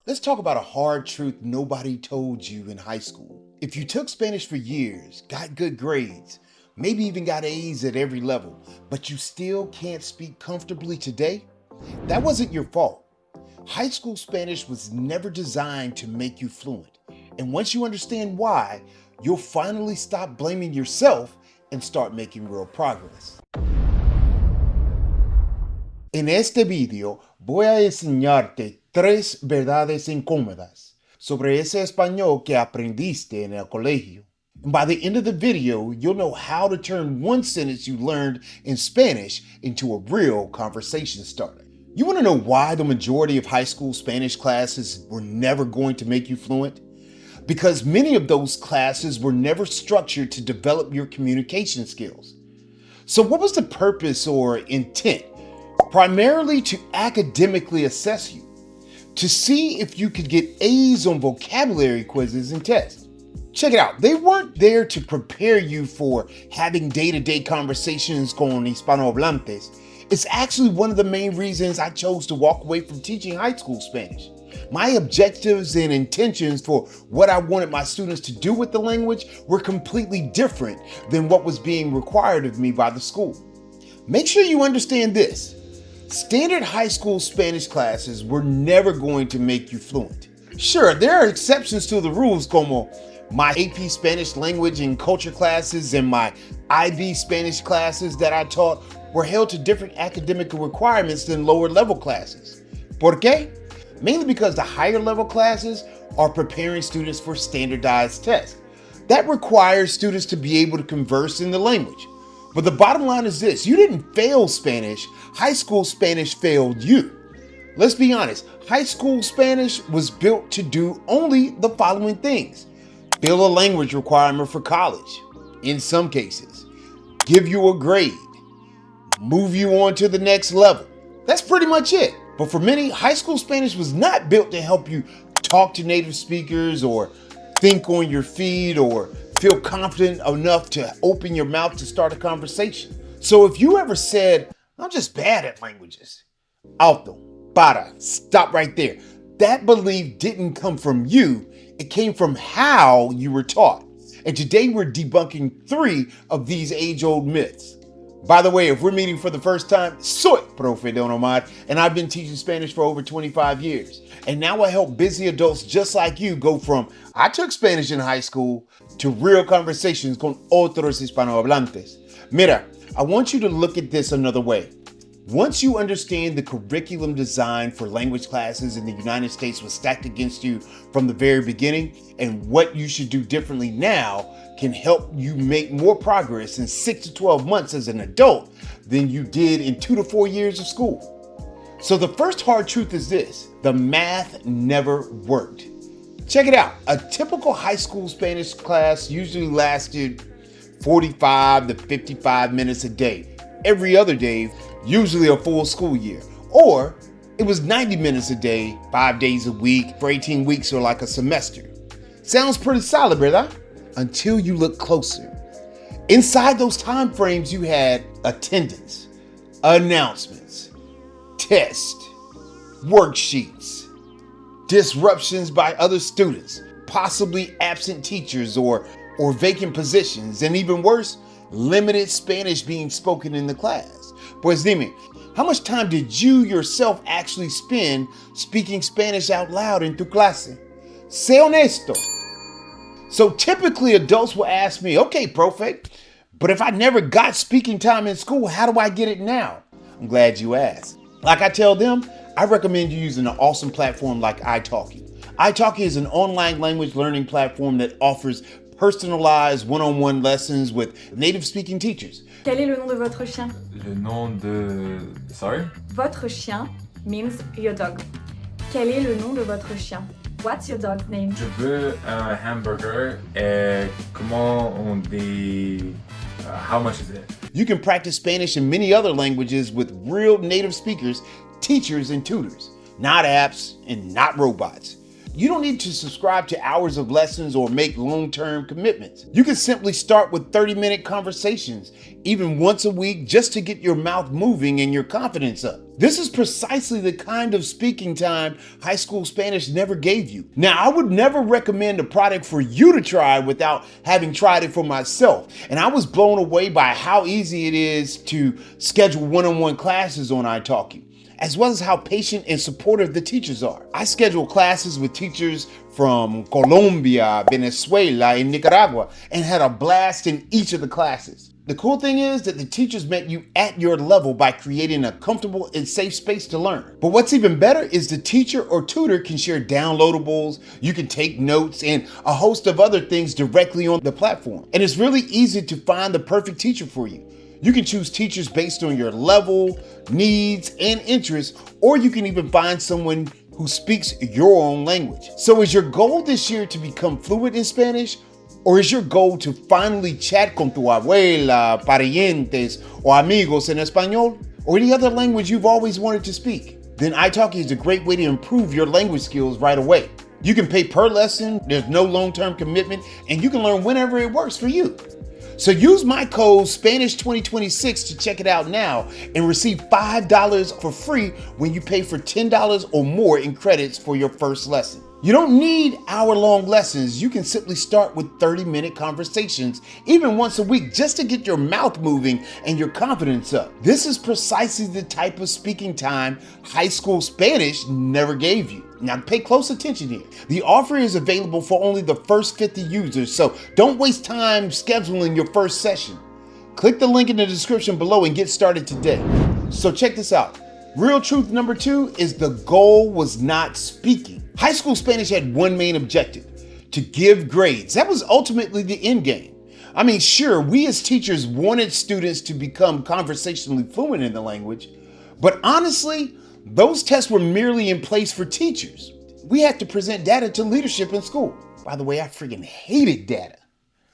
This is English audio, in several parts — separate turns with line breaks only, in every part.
Let's talk about a hard truth nobody told you in high school. If you took Spanish for years, got good grades, maybe even got A's at every level, but you still can't speak comfortably today, that wasn't your fault. High school Spanish was never designed to make you fluent. And once you understand why, you'll finally stop blaming yourself and start making real progress. En este video voy a enseñarte 3 verdades incómodas sobre ese español que aprendiste en el colegio. By the end of the video, you'll know how to turn one sentence you learned in Spanish into a real conversation starter. You want to know why the majority of high school Spanish classes were never going to make you fluent? Because many of those classes were never structured to develop your communication skills. So what was the purpose or intent? Primarily to academically assess you, to see if you could get A's on vocabulary quizzes and tests. Check it out, they weren't there to prepare you for having day-to-day conversations con hispanohablantes. It's actually one of the main reasons I chose to walk away from teaching high school Spanish. My objectives and intentions for what I wanted my students to do with the language were completely different than what was being required of me by the school. Make sure you understand this. Standard high school Spanish classes were never going to make you fluent. Sure, there are exceptions to the rules, como my AP Spanish language and culture classes and my IB Spanish classes that I taught were held to different academic requirements than lower level classes. ¿Por qué? Mainly because the higher level classes are preparing students for standardized tests. That requires students to be able to converse in the language. But the bottom line is this, you didn't fail Spanish, high school Spanish failed you. Let's be honest, high school Spanish was built to do only the following things. Fill a language requirement for college, in some cases. Give you a grade. Move you on to the next level. That's pretty much it. But for many, high school Spanish was not built to help you talk to native speakers or think on your feet or feel confident enough to open your mouth to start a conversation. So if you ever said, I'm just bad at languages, alto, para, stop right there. That belief didn't come from you, it came from how you were taught. And today we're debunking 3 of these age-old myths. By the way, if we're meeting for the first time, soy Profe Don Omar, and I've been teaching Spanish for over 25 years. And now I help busy adults just like you go from, I took Spanish in high school, to real conversations con otros hispanohablantes. Mira, I want you to look at this another way. Once you understand the curriculum design for language classes in the United States was stacked against you from the very beginning, and what you should do differently now can help you make more progress in 6 to 12 months as an adult than you did in 2 to 4 years of school. So the first hard truth is this, the math never worked. Check it out, a typical high school Spanish class usually lasted 45 to 55 minutes a day, every other day, usually a full school year. Or it was 90 minutes a day, 5 days a week, for 18 weeks or like a semester. Sounds pretty solid, brother, until you look closer. Inside those time frames, you had attendance, announcements, tests, worksheets, disruptions by other students, possibly absent teachers or vacant positions, and even worse, limited Spanish being spoken in the class. Pues dime, how much time did you yourself actually spend speaking Spanish out loud in tu clase? Sé honesto. So typically adults will ask me, okay, Profe, but if I never got speaking time in school, how do I get it now? I'm glad you asked. Like I tell them, I recommend you using an awesome platform like italki. italki is an online language learning platform that offers personalized one-on-one lessons with native speaking teachers.
Quel est le nom de votre chien?
Le nom de... Sorry?
Votre chien means your dog. Quel est le nom de votre chien? What's your dog's name?
Je veux un hamburger et comment on dit... how much is it?
You can practice Spanish and many other languages with real native speakers, teachers, and tutors. Not apps and not robots. You don't need to subscribe to hours of lessons or make long-term commitments. You can simply start with 30-minute conversations, even once a week, just to get your mouth moving and your confidence up. This is precisely the kind of speaking time high school Spanish never gave you. Now, I would never recommend a product for you to try without having tried it for myself. And I was blown away by how easy it is to schedule one-on-one classes on italki, as well as how patient and supportive the teachers are. I schedule classes with teachers from Colombia, Venezuela, and Nicaragua, and had a blast in each of the classes. The cool thing is that the teachers met you at your level by creating a comfortable and safe space to learn. But what's even better is the teacher or tutor can share downloadables, you can take notes, and a host of other things directly on the platform. And it's really easy to find the perfect teacher for you. You can choose teachers based on your level, needs, and interests, or you can even find someone who speaks your own language. So is your goal this year to become fluent in Spanish? Or is your goal to finally chat con tu abuela, parientes, or amigos en español? Or any other language you've always wanted to speak? Then italki is a great way to improve your language skills right away. You can pay per lesson, there's no long-term commitment, and you can learn whenever it works for you. So use my code Spanish2026 to check it out now and receive $5 for free when you pay for $10 or more in credits for your first lesson. You don't need hour-long lessons. You can simply start with 30-minute conversations, even once a week, just to get your mouth moving and your confidence up. This is precisely the type of speaking time high school Spanish never gave you. Now pay close attention here. The offer is available for only the first 50 users, so don't waste time scheduling your first session. Click the link in the description below and get started today. So check this out. Real truth number 2 is the goal was not speaking. High school Spanish had one main objective: to give grades. That was ultimately the end game. I mean, sure, we as teachers wanted students to become conversationally fluent in the language, but honestly, those tests were merely in place for teachers. We had to present data to leadership in school. By the way, I freaking hated data.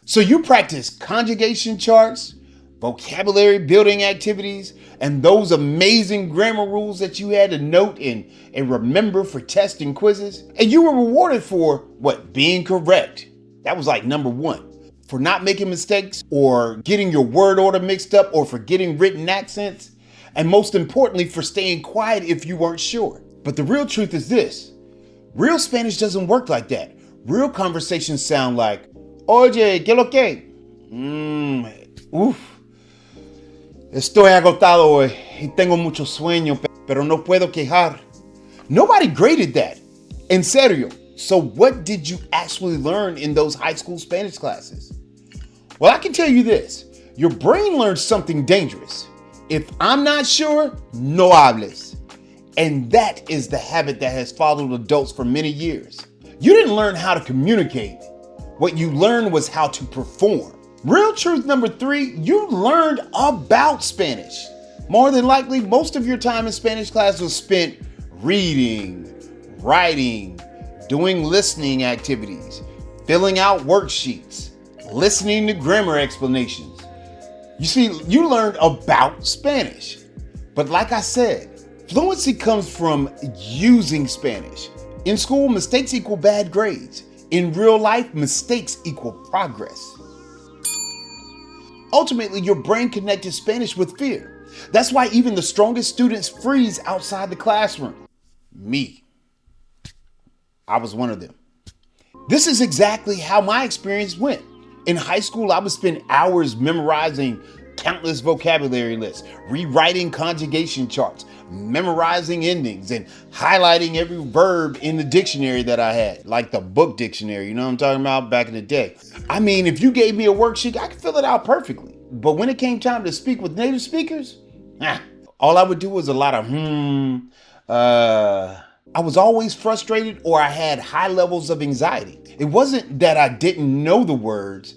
So you practice conjugation charts, vocabulary building activities, and those amazing grammar rules that you had to note and remember for tests and quizzes. And you were rewarded for what? Being correct. That was like number 1. For not making mistakes or getting your word order mixed up or forgetting written accents. And most importantly, for staying quiet if you weren't sure. But the real truth is this: real Spanish doesn't work like that. Real conversations sound like, oye, ¿qué lo que? Estoy agotado hoy y tengo mucho sueño, pero no puedo quejar. Nobody graded that. En serio. So what did you actually learn in those high school Spanish classes? Well, I can tell you this. Your brain learns something dangerous. If I'm not sure, no hables. And that is the habit that has followed adults for many years. You didn't learn how to communicate. What you learned was how to perform. Real truth number 3, you learned about Spanish. More than likely, most of your time in Spanish class was spent reading, writing, doing listening activities, filling out worksheets, listening to grammar explanations. You see, you learned about Spanish. But like I said, fluency comes from using Spanish. In school, mistakes equal bad grades. In real life, mistakes equal progress. Ultimately, your brain connected Spanish with fear. That's why even the strongest students freeze outside the classroom. Me. I was one of them. This is exactly how my experience went. In high school, I would spend hours memorizing countless vocabulary lists, rewriting conjugation charts, memorizing endings, and highlighting every verb in the dictionary that I had, like the book dictionary, you know what I'm talking about, back in the day. I mean, if you gave me a worksheet, I could fill it out perfectly. But when it came time to speak with native speakers, all I would do was a lot of I was always frustrated, or I had high levels of anxiety. It wasn't that I didn't know the words,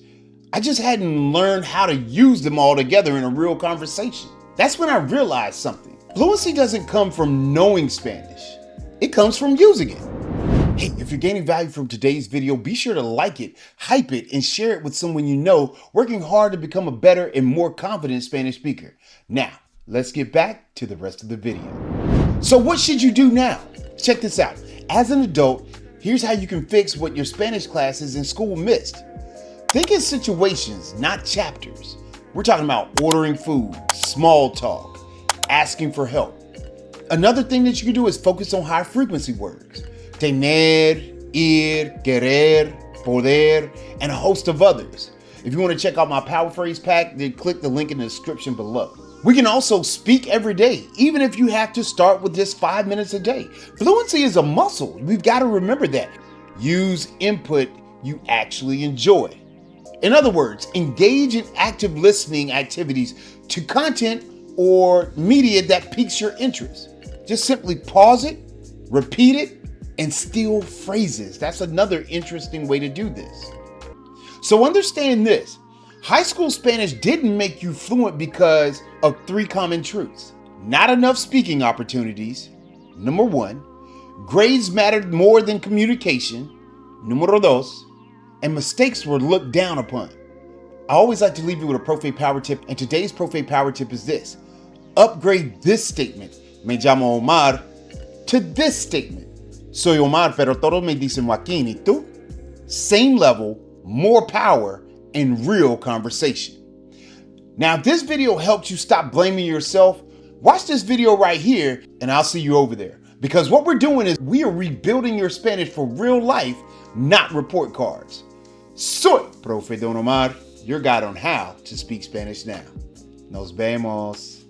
I just hadn't learned how to use them all together in a real conversation. That's when I realized something. Fluency doesn't come from knowing Spanish. It comes from using it. Hey, if you're gaining value from today's video, be sure to like it, hype it, and share it with someone you know working hard to become a better and more confident Spanish speaker. Now, let's get back to the rest of the video. So what should you do now? Check this out. As an adult, Here's how you can fix what your Spanish classes in school missed. Think in situations, not chapters. We're talking about ordering food, small talk, asking for help. Another thing that you can do is focus on high frequency words. Tener, ir, querer, poder, and a host of others. If you want to check out my power phrase pack, then click the link in the description below. We can also speak every day, even if you have to start with just 5 minutes a day. Fluency is a muscle. We've got to remember that. Use input you actually enjoy. In other words, engage in active listening activities to content or media that piques your interest. Just simply pause it, repeat it, and steal phrases. That's another interesting way to do this. So understand this. High school Spanish didn't make you fluent because of 3 common truths. Not enough speaking opportunities, number 1. Grades mattered more than communication, numero 2. And mistakes were looked down upon. I always like to leave you with a Profe Power Tip, and today's Profe Power Tip is this. Upgrade this statement, me llamo Omar, to this statement. Soy Omar, pero todos me dicen Joaquin, ¿y tú? Same level, more power, and real conversation. Now, if this video helped you stop blaming yourself, watch this video right here, and I'll see you over there. Because what we're doing is we are rebuilding your Spanish for real life, not report cards. Soy Profe Don Omar, your guide on how to speak Spanish now. Nos vemos.